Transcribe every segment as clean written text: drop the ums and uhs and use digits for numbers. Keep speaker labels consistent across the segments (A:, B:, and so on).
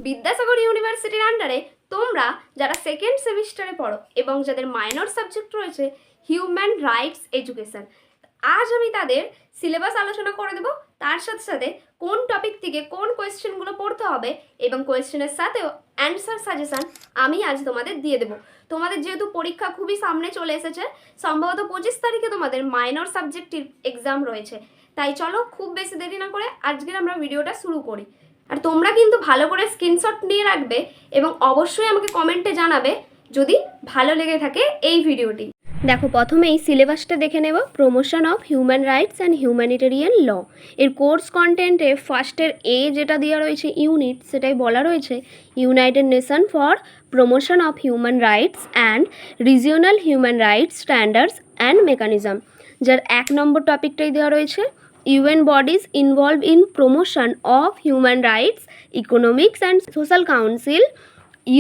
A: বিদ্যাসাগর ইউনিভার্সিটির আন্ডারে তোমরা যারা সেকেন্ড সেমিস্টারে পড়ো এবং যাদের মাইনর সাবজেক্ট রয়েছে হিউম্যান রাইটস এডুকেশন, আজ আমি তাদের সিলেবাস আলোচনা করে দেবো। তার সাথে সাথে কোন টপিক থেকে কোন কোয়েশ্চেনগুলো পড়তে হবে এবং কোয়েশ্চেনের সাথেও অ্যান্সার সাজেশান আমি আজ তোমাদের দিয়ে দেবো। তোমাদের যেহেতু পরীক্ষা খুবই সামনে চলে এসেছে, সম্ভবত 25 তারিখে তোমাদের মাইনর সাবজেক্টের এক্সাম রয়েছে, তাই চলো খুব বেশি দেরি না করে আজকের আমরা ভিডিওটা শুরু করি। আর তোমরা কিন্তু ভালো করে স্ক্রিনশট নিয়ে রাখবে এবং অবশ্যই আমাকে কমেন্টে জানাবে যদি ভালো লেগে থাকে এই ভিডিওটি। দেখো, প্রথমেই সিলেবাসটা দেখে নেব। Promotion of human rights and humanitarian law এর কোর্স কন্টেন্টে ফার্স্টের এ যেটা দেওয়া রয়েছে ইউনিট, সেটাই বলা রয়েছে United nation for promotion of human rights and regional human rights standards and mechanism, যার 1 নম্বর টপিকটাই দেওয়া রয়েছে UN bodies involved in promotion of human rights, economics and social council,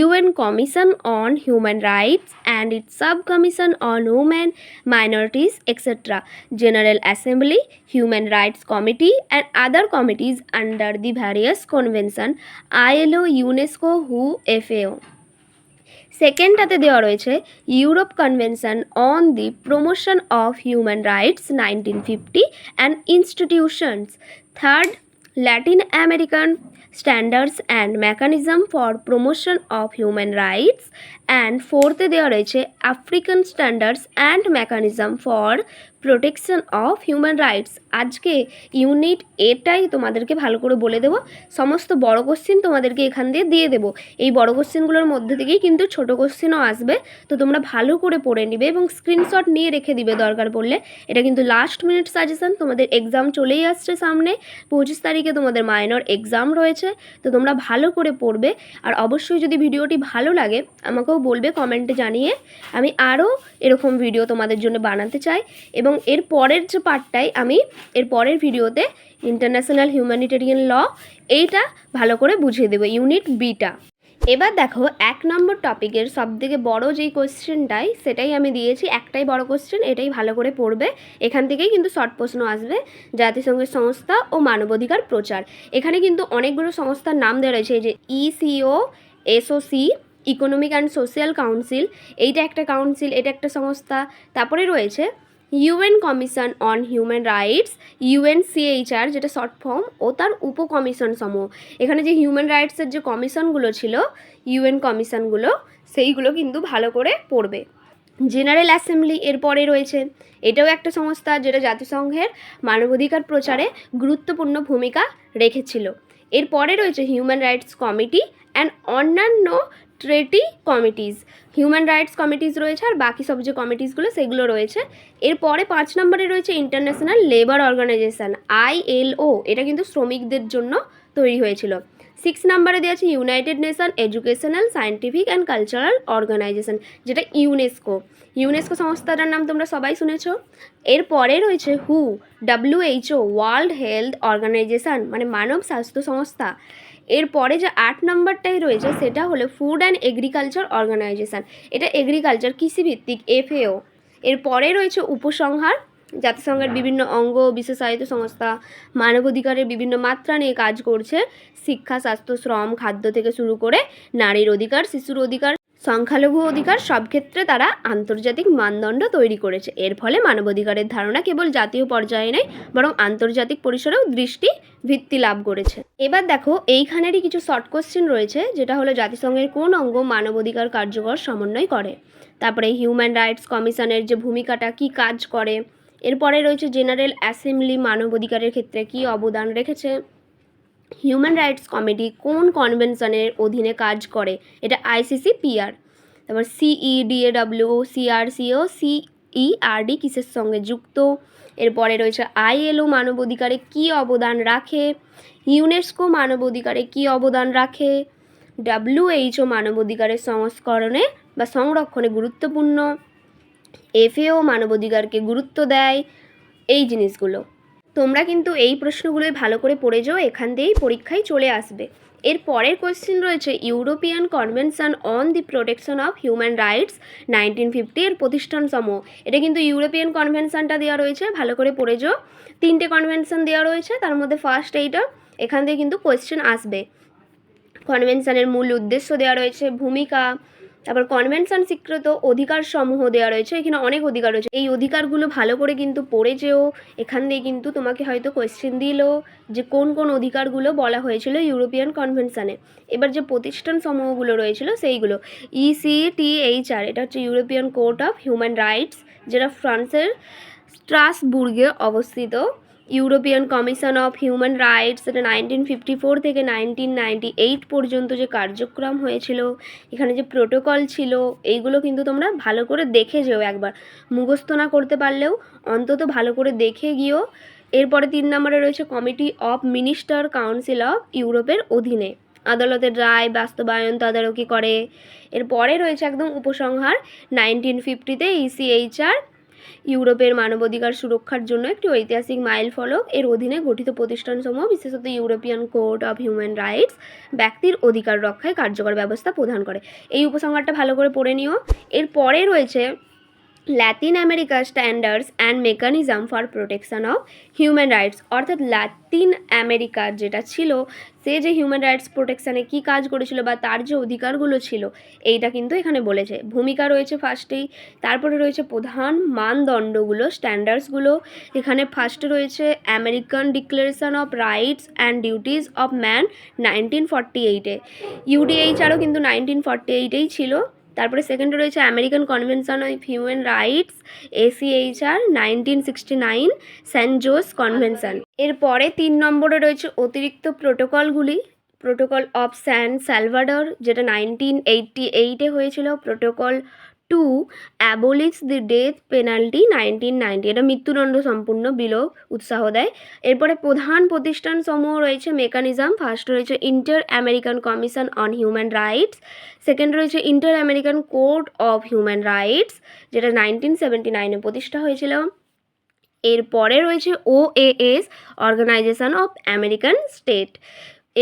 A: UN Commission on Human Rights and its Subcommission on Women, Minorities, etc., General Assembly, Human Rights Committee and other committees under the various convention, ILO, UNESCO, WHO, FAO. সেকেন্ডটাতে দেওয়া রয়েছে Europe convention on the promotion of human rights 1950 and institutions. Third, Latin American standards and mechanism for promotion of human rights and ফোর্থে দেওয়া রয়েছে African standards and mechanism for protection of human rights. আজকে unit এটাই তোমাদেরকে ভালো করে বলে দেবো। সমস্ত বড় কোশ্চেন তোমাদেরকে এখান দিয়ে দেবো। এই বড় কোশ্চেনগুলোর মধ্যে থেকেই কিন্তু ছোট কোশ্চেনও আসবে, তো তোমরা ভালো করে পড়ে নিবে এবং স্ক্রিনশট নিয়ে রেখে দিবে দরকার পড়লে। এটা কিন্তু লাস্ট মিনিট সাজেশন, তোমাদের এক্সাম চলেই আসছে সামনে। 25 তারিখে তোমাদের মাইনর এক্সাম রয়েছে, তো তোমরা ভালো করে পড়বে। আর অবশ্যই যদি ভিডিওটি ভালো লাগে আমাকেও বলবে কমেন্টে জানিয়ে, আমি আরও এরকম ভিডিও তোমাদের জন্য বানাতে চাই। এবং এর পরের যে পার্টটাই আমি এর পরের ভিডিওতে ইন্টারন্যাশনাল হিউম্যানিটেরিয়ান ল এইটা ভালো করে বুঝিয়ে দেবো, ইউনিট বিটা। এবার দেখো, 1 নম্বর টপিকের সবথেকে বড় যেই কোয়েশ্চেনটাই সেটাই আমি দিয়েছি, একটাই বড় কোয়েশ্চেন, এটাই ভালো করে পড়বে। এখান থেকেই কিন্তু শর্ট প্রশ্ন আসবে। জাতিসংঘের সংস্থা ও মানবাধিকার প্রচার, এখানে কিন্তু অনেকগুলো সংস্থার নাম দেওয়া রয়েছে, এই যে ECO, SOC, economic and social council, এইটা একটা কাউন্সিল, এটা একটা সংস্থা। তারপরে রয়েছে UN commission on human rights, UNCHR যেটা শর্ট ফর্ম, ও তার উপকমিশন সমূহ। এখানে যে হিউম্যান রাইটসের যে কমিশনগুলো ছিল, UN কমিশনগুলো, সেইগুলো কিন্তু ভালো করে পড়বে। জেনারেল অ্যাসেম্বলি এরপরে রয়েছে, এটাও একটা সংস্থা যেটা জাতিসংঘের মানবাধিকার প্রচারে গুরুত্বপূর্ণ ভূমিকা রেখেছিল। এরপরে রয়েছে হিউম্যান রাইটস কমিটি অ্যান্ড অন্যান্য ট্রেটি কমিটিজ। হিউম্যান রাইটস কমিটিজ রয়েছে আর বাকি সব যে কমিটিসগুলো সেগুলো রয়েছে। এরপরে 5 নম্বরে রয়েছে ইন্টারন্যাশনাল লেবার অর্গানাইজেশন, ILO, এটা কিন্তু শ্রমিকদের জন্য তৈরি হয়েছিল। 6 নম্বরে দেওয়া আছে United Nation educational, scientific and cultural organization, যেটা ইউনেস্কো। ইউনেস্কো সংস্থাটার নাম তোমরা সবাই শুনেছ। এরপরে রয়েছে WHO, ওয়ার্ল্ড হেলথ অর্গানাইজেশন, মানে মানব স্বাস্থ্য সংস্থা। এরপরে যে 8 নম্বরটাই রয়েছে সেটা হলো ফুড অ্যান্ড এগ্রিকালচার অর্গানাইজেশন, এটা এগ্রিকালচার কৃষিভিত্তিক, FAO। এরপরে রয়েছে উপসংহার, জাতিসংঘের বিভিন্ন অঙ্গ বিশেষায়িত সংস্থা মানবাধিকারের বিভিন্ন মাত্রা নিয়ে কাজ করছে। শিক্ষা, স্বাস্থ্য, শ্রম, খাদ্য থেকে শুরু করে নারীর অধিকার, শিশুর অধিকার, সংখ্যালঘু অধিকার, সব ক্ষেত্রে তারা আন্তর্জাতিক মানদণ্ড তৈরি করেছে। এর ফলে মানবাধিকারের ধারণা কেবল জাতীয় পর্যায়ে নয় বরং আন্তর্জাতিক পরিসরেও দৃষ্টি ভিত্তি লাভ করেছে। এবার দেখো, এইখানেরই কিছু শর্ট কোশ্চেন রয়েছে, যেটা হলো জাতিসংঘের কোন অঙ্গ মানবাধিকার কার্যকর সমন্বয় করে। তারপরে হিউম্যান রাইটস কমিশনের যে ভূমিকাটা, কি কাজ করে। এরপরে রয়েছে জেনারেল অ্যাসেম্বলি মানবাধিকারের ক্ষেত্রে কী অবদান রেখেছে। হিউম্যান রাইটস কমিটি কোন কনভেনশনের অধীনে কাজ করে, এটা ICCPR। তারপর CEDAW, CRCO, CERD কিসের সঙ্গে যুক্ত। এরপরে রয়েছে ILO মানবাধিকারে কী অবদান রাখে, ইউনেস্কো মানবাধিকারে কী অবদান রাখে, WHO মানবাধিকারের সংস্করণে বা সংরক্ষণে গুরুত্বপূর্ণ, FAO মানবাধিকারকে গুরুত্ব দেয়, এই জিনিসগুলো। তোমরা কিন্তু এই প্রশ্নগুলোই ভালো করে পড়ে যাও, এখান দিয়েই পরীক্ষায় চলে আসবে। এর পরের কোয়েশ্চেন রয়েছে European convention on the protection of human rights 1950 এর প্রতিষ্ঠান সমূহ। এটা কিন্তু ইউরোপিয়ান কনভেনশনটা দেওয়া রয়েছে, ভালো করে পড়ে যাও। 3টে কনভেনশন দেওয়া রয়েছে, তার মধ্যে ফার্স্ট এইটা, এখান থেকে কিন্তু কোয়েশ্চেন আসবে। কনভেনশনের মূল উদ্দেশ্য দেওয়া রয়েছে, ভূমিকা, তারপর কনভেনশন স্বীকৃত অধিকার সমূহ দেওয়া রয়েছে। এখানে অনেক অধিকার রয়েছে, এই অধিকারগুলো ভালো করে কিন্তু পড়ে যেও। এখান দিয়ে কিন্তু তোমাকে হয়তো কোয়েশ্চেন দিল যে কোন কোন অধিকারগুলো বলা হয়েছিল ইউরোপিয়ান কনভেনশনে। এবার যে প্রতিষ্ঠান সমূহগুলো রয়েছিল সেইগুলো, ECTHR এটা হচ্ছে European court of human rights, যেটা ফ্রান্সের স্ট্রাসবুর্গে অবস্থিত। European commission of human rights, এটা 1954 থেকে 1998 পর্যন্ত যে কার্যক্রম হয়েছিল, এখানে যে প্রোটোকল ছিল, এইগুলো কিন্তু তোমরা ভালো করে দেখে যেও। একবার মুখস্থ না করতে পারলেও অন্তত ভালো করে দেখে গিয়েও। এরপরে 3 নম্বরে রয়েছে committee of minister council of ইউরোপের অধীনে আদালতের রায় বাস্তবায়ন তদারকি করে। এরপরে রয়েছে একদম উপসংহার, 1950-তে ECHR ইউরোপের মানবাধিকার সুরক্ষার জন্য একটি ঐতিহাসিক মাইল ফলক। এর অধীনে গঠিত প্রতিষ্ঠানসমূহ বিশেষত European court of human rights ব্যক্তির অধিকার রক্ষায় কার্যকর ব্যবস্থা প্রদান করে। এই উপসংহারটা ভালো করে পড়ে নিও। এরপরে রয়েছে Latin America standards and mechanism for protection of human rights, অর্থাৎ ল্যাটিন আমেরিকার যেটা ছিল, সে যে হিউম্যান রাইটস প্রোটেকশানে কী কাজ করেছিল বা তার যে অধিকারগুলো ছিল, এইটা কিন্তু এখানে বলেছে। ভূমিকা রয়েছে ফার্স্টেই, তারপরে রয়েছে প্রধান মানদণ্ডগুলো, স্ট্যান্ডার্ডসগুলো। এখানে ফার্স্টে রয়েছে American declaration of rights and duties of man 1948-এ, UDHRও কিন্তু 1948-এই ছিল। তারপরে সেকেন্ডে রয়েছে American convention of human rights, ACHR 1969, San Jose convention. এরপরে 3 নম্বরে রয়েছে অতিরিক্ত প্রোটোকলগুলি, প্রোটোকল অফ স্যান সালভাডর যেটা 1988-এ হয়েছিল, প্রোটোকল 2 অ্যাবলিশ দি ডেথ পেনাল্টি 1990, এটা মৃত্যুদণ্ড সম্পূর্ণ বিলোপ উৎসাহ দেয়। এরপরে প্রধান প্রতিষ্ঠান সমূহ রয়েছে মেকানিজম, ফার্স্ট রয়েছে inter American commission on human rights, second রয়েছে inter American court of human rights যেটা 1979-এ প্রতিষ্ঠা হয়েছিল। এরপরে রয়েছে OAS, organization of American state.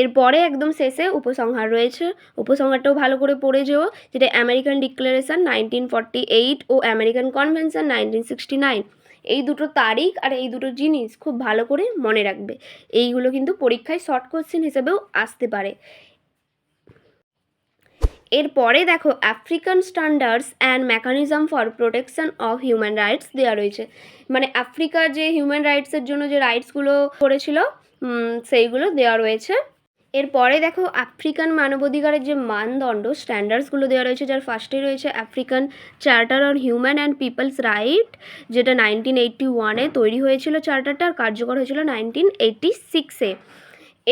A: এরপরে একদম শেষে উপসংহার রয়েছে, উপসংহারটাও ভালো করে পড়ে যেও, যেটা আমেরিকান ডিক্লারেশন 1948 ও আমেরিকান কনভেনশন 1969। এই দুটো তারিখ আর এই দুটো জিনিস খুব ভালো করে মনে রাখবে, এইগুলো কিন্তু পরীক্ষায় শর্ট কোশ্চেন হিসেবেও আসতে পারে। এরপরে দেখো African standards and mechanism for protection of human rights দেওয়া রয়েছে, মানে আফ্রিকার যে হিউম্যান রাইটসের জন্য যে রাইটসগুলো করেছিল সেইগুলো দেওয়া রয়েছে। এরপরে দেখো আফ্রিকান মানবাধিকারের যে মানদণ্ড স্ট্যান্ডার্ডসগুলো দেওয়া রয়েছে, যার ফার্স্টে রয়েছে African charter on human and peoples right, যেটা 1981-এ তৈরি হয়েছিল চার্টারটা, আর কার্যকর হয়েছিল 1986-এ।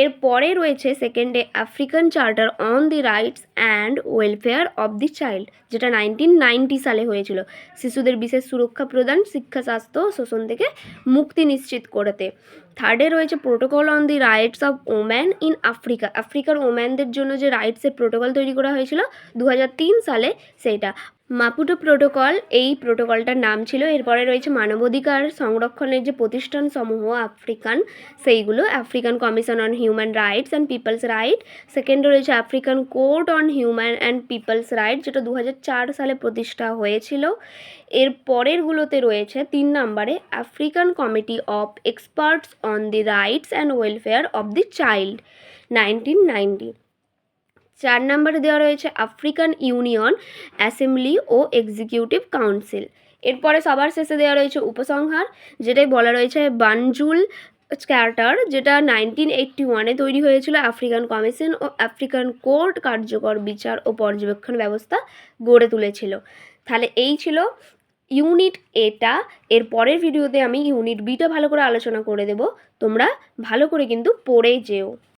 A: এরপরে রয়েছে সেকেন্ডে African charter on the rights and welfare of the child, যেটা 1990 সালে হয়েছিল, শিশুদের বিশেষ সুরক্ষা প্রদান, শিক্ষা, স্বাস্থ্য ও শোষণ থেকে মুক্তি নিশ্চিত করতে। থার্ডে রয়েছে protocol on the rights of woman in Africa, আফ্রিকার ওম্যানদের জন্য যে রাইটসের প্রোটোকল তৈরি করা হয়েছিল 2003 সালে, সেইটা মাপুটো প্রোটোকল, এই প্রোটোকলটার নাম ছিল। এরপরে রয়েছে মানবাধিকার সংরক্ষণের যে প্রতিষ্ঠান সমূহ আফ্রিকান, সেইগুলো African commission on human rights and peoples right, সেকেন্ডে রয়েছে African court on human and peoples right, যেটা 2004 সালে প্রতিষ্ঠা হয়েছিল। এর পরেরগুলোতে রয়েছে 3 নম্বরে African committee of experts on the rights and welfare of the child 1990। 4 নম্বরে দেওয়া রয়েছে আফ্রিকান ইউনিয়ন অ্যাসেম্বলি ও এক্সিকিউটিভ কাউন্সিল। এরপরে সবার শেষে দেওয়া রয়েছে উপসংহার, যেটাই বলা রয়েছে বানজুল চার্টার, যেটা 1981-এ তৈরি হয়েছিল, আফ্রিকান কমিশন ও আফ্রিকান কোর্ট কার্যকর বিচার ও পর্যবেক্ষণ ব্যবস্থা গড়ে তুলেছিল। তাহলে এই ছিল ইউনিট এটা। এর পরের ভিডিওতে আমি ইউনিট বিটা ভালো করে আলোচনা করে দেব, তোমরা ভালো করে কিন্তু পড়ে যেও।